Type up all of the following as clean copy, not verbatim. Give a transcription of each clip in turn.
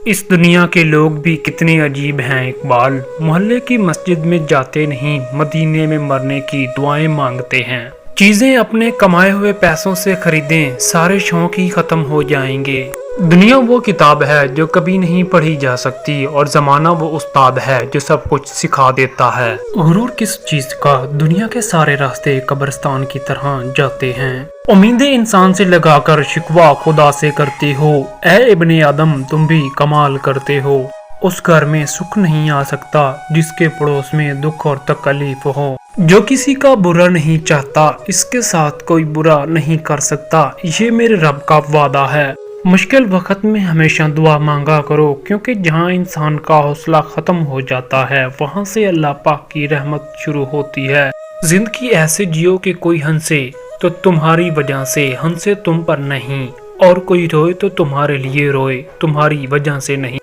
اس دنیا کے لوگ بھی کتنے عجیب ہیں اقبال، محلے کی مسجد میں جاتے نہیں، مدینے میں مرنے کی دعائیں مانگتے ہیں۔ چیزیں اپنے کمائے ہوئے پیسوں سے خریدیں، سارے شوق ہی ختم ہو جائیں گے۔ دنیا وہ کتاب ہے جو کبھی نہیں پڑھی جا سکتی، اور زمانہ وہ استاد ہے جو سب کچھ سکھا دیتا ہے۔ غرور کس چیز کا؟ دنیا کے سارے راستے قبرستان کی طرح جاتے ہیں۔ امیدیں انسان سے لگا کر شکوہ خدا سے کرتے ہو، اے ابن آدم تم بھی کمال کرتے ہو۔ اس گھر میں سکھ نہیں آ سکتا جس کے پڑوس میں دکھ اور تکلیف ہو۔ جو کسی کا برا نہیں چاہتا اس کے ساتھ کوئی برا نہیں کر سکتا، یہ میرے رب کا وعدہ ہے۔ مشکل وقت میں ہمیشہ دعا مانگا کرو، کیونکہ جہاں انسان کا حوصلہ ختم ہو جاتا ہے وہاں سے اللہ پاک کی رحمت شروع ہوتی ہے۔ زندگی ایسے جیو کہ کوئی ہنسے تو تمہاری وجہ سے، ہنسے تم پر نہیں، اور کوئی روئے تو تمہارے لیے روئے، تمہاری وجہ سے نہیں۔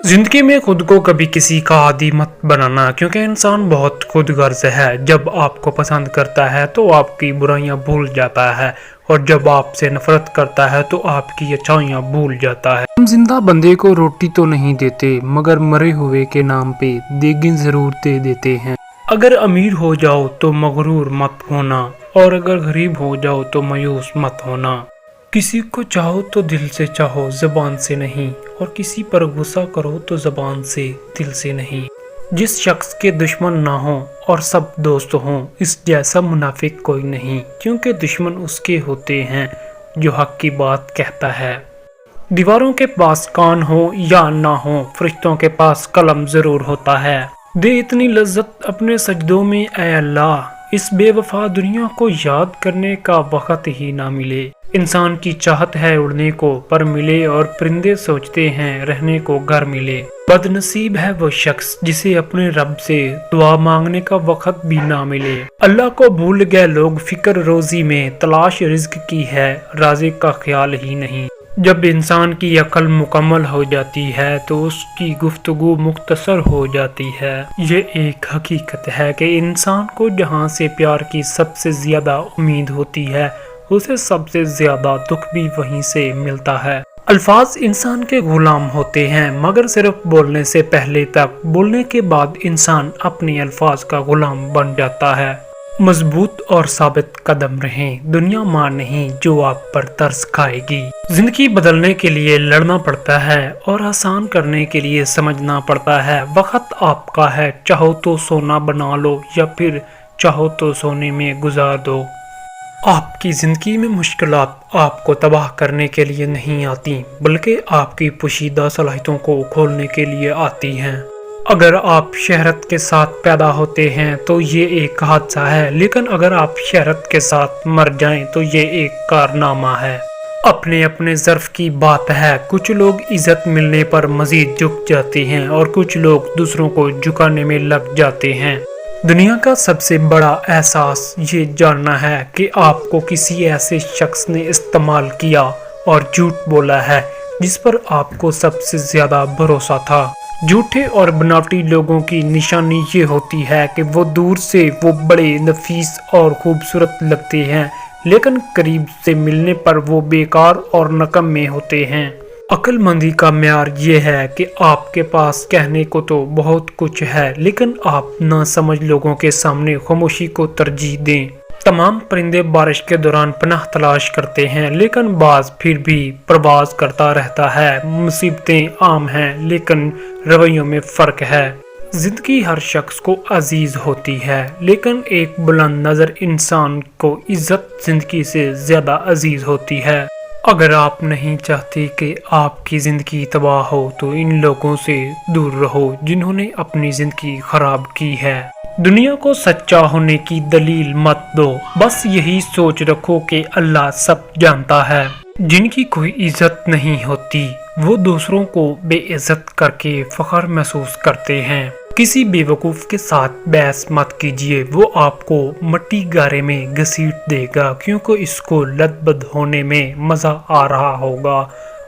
زندگی میں خود کو کبھی کسی کا عادی مت بنانا، کیونکہ انسان بہت خود غرض ہے۔ جب آپ کو پسند کرتا ہے تو آپ کی برائیاں بھول جاتا ہے، اور جب آپ سے نفرت کرتا ہے تو آپ کی اچھائیاں بھول جاتا ہے۔ ہم زندہ بندے کو روٹی تو نہیں دیتے، مگر مرے ہوئے کے نام پہ دیگیں ضرور دے دیتے ہیں۔ اگر امیر ہو جاؤ تو مغرور مت ہونا، اور اگر غریب ہو جاؤ تو مایوس مت ہونا۔ کسی کو چاہو تو دل سے چاہو، زبان سے نہیں، اور کسی پر غصہ کرو تو زبان سے، دل سے نہیں۔ جس شخص کے دشمن نہ ہوں اور سب دوست ہوں، اس جیسا منافق کوئی نہیں، کیونکہ دشمن اس کے ہوتے ہیں جو حق کی بات کہتا ہے۔ دیواروں کے پاس کان ہو یا نہ ہو، فرشتوں کے پاس قلم ضرور ہوتا ہے۔ دے اتنی لذت اپنے سجدوں میں اے اللہ، اس بے وفا دنیا کو یاد کرنے کا وقت ہی نہ ملے۔ انسان کی چاہت ہے اڑنے کو پر ملے، اور پرندے سوچتے ہیں رہنے کو گھر ملے۔ بد نصیب ہے وہ شخص جسے اپنے رب سے دعا مانگنے کا وقت بھی نہ ملے۔ اللہ کو بھول گئے لوگ فکر روزی میں، تلاش رزق کی ہے رازق کا خیال ہی نہیں۔ جب انسان کی عقل مکمل ہو جاتی ہے تو اس کی گفتگو مختصر ہو جاتی ہے۔ یہ ایک حقیقت ہے کہ انسان کو جہاں سے پیار کی سب سے زیادہ امید ہوتی ہے، اسے سب سے زیادہ دکھ بھی وہیں سے ملتا ہے۔ الفاظ انسان کے غلام ہوتے ہیں، مگر صرف بولنے سے پہلے تک، بولنے کے بعد انسان اپنے الفاظ کا غلام بن جاتا ہے۔ مضبوط اور ثابت قدم رہیں، دنیا ماں نہیں جو آپ پر ترس کھائے گی۔ زندگی بدلنے کے لیے لڑنا پڑتا ہے، اور آسان کرنے کے لیے سمجھنا پڑتا ہے۔ وقت آپ کا ہے، چاہو تو سونا بنا لو، یا پھر چاہو تو سونے میں گزار دو۔ آپ کی زندگی میں مشکلات آپ کو تباہ کرنے کے لیے نہیں آتی، بلکہ آپ کی پوشیدہ صلاحیتوں کو کھولنے کے لیے آتی ہیں۔ اگر آپ شہرت کے ساتھ پیدا ہوتے ہیں تو یہ ایک حادثہ ہے، لیکن اگر آپ شہرت کے ساتھ مر جائیں تو یہ ایک کارنامہ ہے۔ اپنے اپنے ظرف کی بات ہے، کچھ لوگ عزت ملنے پر مزید جھک جاتے ہیں، اور کچھ لوگ دوسروں کو جھکانے میں لگ جاتے ہیں۔ دنیا کا سب سے بڑا احساس یہ جاننا ہے کہ آپ کو کسی ایسے شخص نے استعمال کیا اور جھوٹ بولا ہے جس پر آپ کو سب سے زیادہ بھروسہ تھا۔ جھوٹے اور بناوٹی لوگوں کی نشانی یہ ہوتی ہے کہ وہ دور سے وہ بڑے نفیس اور خوبصورت لگتے ہیں، لیکن قریب سے ملنے پر وہ بیکار اور نکمے ہوتے ہیں۔ عقل مندی کا معیار یہ ہے کہ آپ کے پاس کہنے کو تو بہت کچھ ہے، لیکن آپ نہ سمجھ لوگوں کے سامنے خاموشی کو ترجیح دیں۔ تمام پرندے بارش کے دوران پناہ تلاش کرتے ہیں، لیکن بعض پھر بھی پرواز کرتا رہتا ہے۔ مصیبتیں عام ہیں، لیکن رویوں میں فرق ہے۔ زندگی ہر شخص کو عزیز ہوتی ہے، لیکن ایک بلند نظر انسان کو عزت زندگی سے زیادہ عزیز ہوتی ہے۔ اگر آپ نہیں چاہتے کہ آپ کی زندگی تباہ ہو تو ان لوگوں سے دور رہو جنہوں نے اپنی زندگی خراب کی ہے۔ دنیا کو سچا ہونے کی دلیل مت دو، بس یہی سوچ رکھو کہ اللہ سب جانتا ہے۔ جن کی کوئی عزت نہیں ہوتی وہ دوسروں کو بے عزت کر کے فخر محسوس کرتے ہیں۔ کسی بے وقوف کے ساتھ بحث مت کیجیے، وہ آپ کو مٹی گارے میں گھسیٹ دے گا، کیونکہ اس کو لد بد ہونے میں مزہ آ رہا ہوگا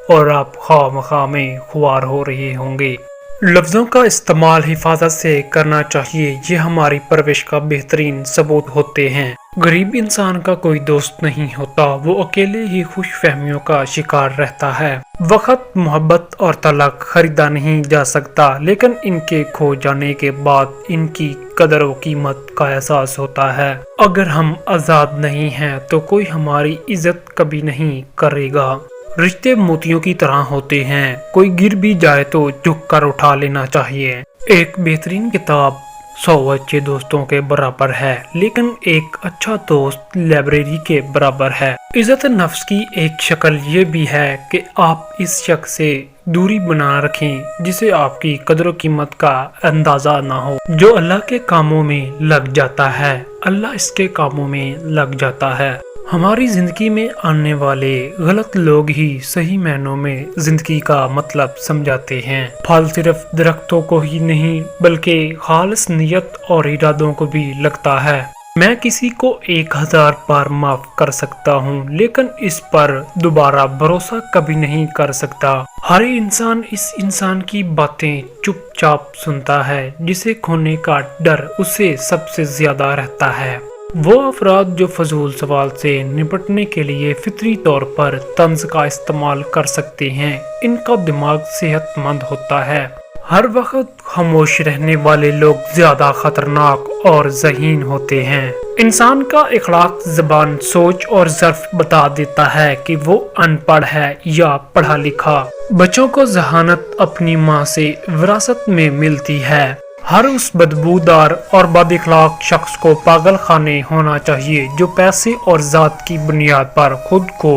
اور آپ خواہ مخواہ میں خوار ہو رہے ہوں گے۔ लफ्ज़ों का इस्तेमाल हिफाजत से करना चाहिए, ये हमारी परवरिश का बेहतरीन सबूत होते हैं। गरीब इंसान का कोई दोस्त नहीं होता, वो अकेले ही खुश फहमियों का शिकार रहता है। वक्त, मोहब्बत और तलाक खरीदा नहीं जा सकता, लेकिन इनके खो जाने के बाद इनकी कदर व कीमत का एहसास होता है। अगर हम आज़ाद नहीं हैं तो कोई हमारी इज्जत कभी नहीं करेगा। रिश्ते मोतियों की तरह होते हैं, कोई गिर भी जाए तो झुक कर उठा लेना चाहिए। एक बेहतरीन किताब 100 अच्छे दोस्तों के बराबर है, लेकिन एक अच्छा दोस्त लाइब्रेरी के बराबर है। इज्जत नफ्स की एक शक्ल ये भी है कि आप इस शख्स से दूरी बना रखें जिसे आपकी कदर कीमत का अंदाजा ना हो। जो अल्लाह के कामों में लग जाता है, अल्लाह इसके कामों में लग जाता है। हमारी जिंदगी में आने वाले गलत लोग ही सही मायनों में जिंदगी का मतलब समझाते हैं। फल सिर्फ दरख्तों को ही नहीं बल्कि खालिस नियत और इरादों को भी लगता है। मैं किसी को 1000 बार माफ कर सकता हूँ, लेकिन इस पर दोबारा भरोसा कभी नहीं कर सकता। हर इंसान इस इंसान की बातें चुपचाप सुनता है जिसे खोने का डर उसे सबसे ज्यादा रहता है। वो अफराद जो फजूल सवाल से निपटने के लिए फितरी तौर पर तंज का इस्तेमाल कर सकते हैं, इनका दिमाग सेहतमंद होता है। हर वक्त खामोश रहने वाले लोग ज्यादा खतरनाक और ज़हीन होते हैं। इंसान का इखलाक, ज़बान, सोच और ज़र्फ बता देता है कि वो अनपढ़ है या पढ़ा लिखा। बच्चों को जहानत अपनी माँ से विरासत में मिलती है। हर उस बदबूदार और बदअखलाक शख्स को पागल खाने होना चाहिए जो पैसे और जात की बुनियाद पर खुद को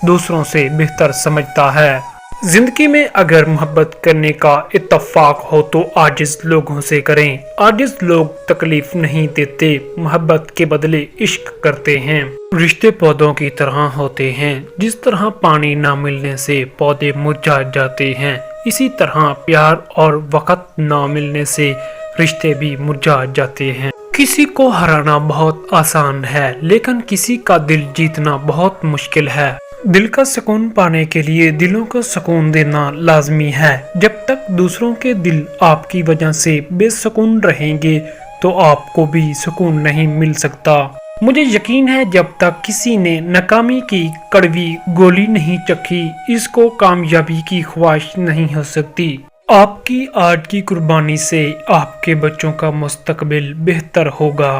दूसरों से बेहतर समझता है। जिंदगी में अगर मोहब्बत करने का इत्तेफाक हो तो आजिज लोगों से करें। आजिज लोग तकलीफ नहीं देते, मोहब्बत के बदले इश्क करते हैं। रिश्ते पौधों की तरह होते हैं, जिस तरह पानी ना मिलने से पौधे मुरझा जाते हैं, इसी तरह प्यार और वक्त ना मिलने से रिश्ते भी मुरझा जाते हैं। किसी को हराना बहुत आसान है, लेकिन किसी का दिल जीतना बहुत मुश्किल है। दिल का सुकून पाने के लिए दिलों को सुकून देना लाजमी है। जब तक दूसरों के दिल आपकी वजह से बेसुकून रहेंगे तो आपको भी सुकून नहीं मिल सकता। मुझे यकीन है जब तक किसी ने नाकामी की कड़वी गोली नहीं चखी, इसको कामयाबी की ख्वाहिश नहीं हो सकती। आपकी आज की कुर्बानी से आपके बच्चों का मुस्तकबिल बेहतर होगा।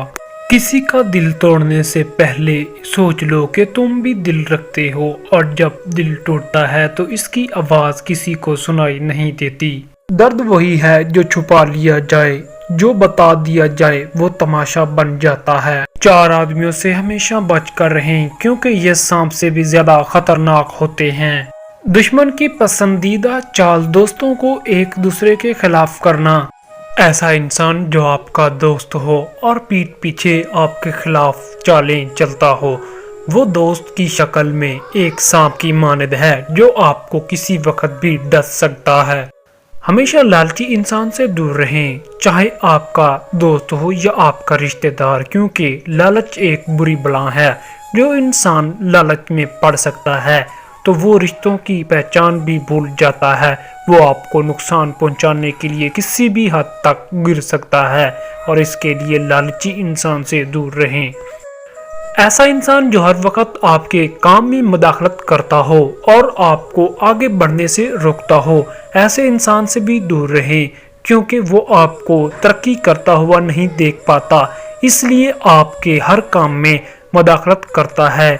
किसी का दिल तोड़ने से पहले सोच लो कि तुम भी दिल रखते हो, और जब दिल टूटता है तो इसकी आवाज किसी को सुनाई नहीं देती। दर्द वही है जो छुपा लिया जाए, जो बता दिया जाए वो तमाशा बन जाता है। 4 आदमियों से हमेशा बच कर रहें, क्योंकि ये सांप से भी ज्यादा खतरनाक होते हैं। दुश्मन की पसंदीदा चाल दोस्तों को एक दूसरे के खिलाफ करना। ऐसा इंसान जो आपका दोस्त हो और पीठ पीछे आपके खिलाफ चालें चलता हो, वो दोस्त की शक्ल में एक सांप की मानद है जो आपको किसी वक्त भी डस सकता है। हमेशा लालची इंसान से दूर रहें, चाहे आपका दोस्त हो या आपका रिश्तेदार, क्योंकि लालच एक बुरी बला है। जो इंसान लालच में पड़ सकता है तो वो रिश्तों की पहचान भी भूल जाता है। वो आपको नुकसान पहुंचाने के लिए किसी भी हद तक गिर सकता है, और इसके लिए लालची इंसान से दूर रहें। ऐसा इंसान जो हर वक्त आपके काम में मुदाखलत करता हो और आपको आगे बढ़ने से रोकता हो, ऐसे इंसान से भी दूर रहें, क्योंकि वो आपको तरक्की करता हुआ नहीं देख पाता, इसलिए आपके हर काम में मुदाखलत करता है,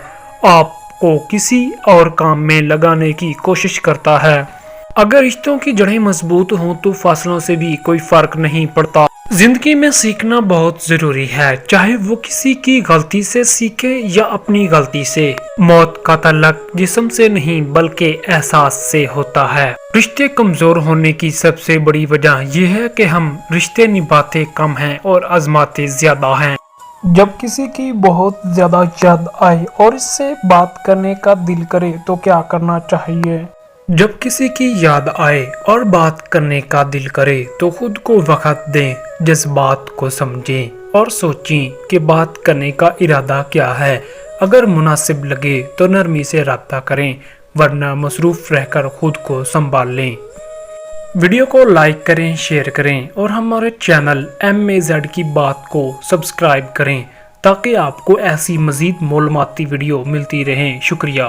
आपको किसी और काम में लगाने की कोशिश करता है। अगर रिश्तों की जड़ें मजबूत हों तो फासलों से भी कोई फर्क नहीं पड़ता। जिंदगी में सीखना बहुत जरूरी है, चाहे वो किसी की गलती से सीखे या अपनी गलती से। मौत का तल्लक जिस्म से नहीं बल्कि एहसास से होता है। रिश्ते कमजोर होने की सबसे बड़ी वजह यह है कि हम रिश्ते निभाते कम हैं और आजमाते ज्यादा हैं। जब किसी की बहुत ज्यादा याद आए और इससे बात करने का दिल करे तो क्या करना चाहिए? जब किसी की याद आए और बात करने का दिल करे तो खुद को वक्त दें, जज्बात को समझें और सोचें कि बात करने का इरादा क्या है। अगर मुनासिब लगे तो नरमी से रब्ता करें, वरना मसरूफ रहकर खुद को संभाल लें। वीडियो को लाइक करें, शेयर करें और हमारे चैनल MAZ की बात को सब्सक्राइब करें ताकि आपको ऐसी मज़ीद मालूमाती वीडियो मिलती रहें। शुक्रिया।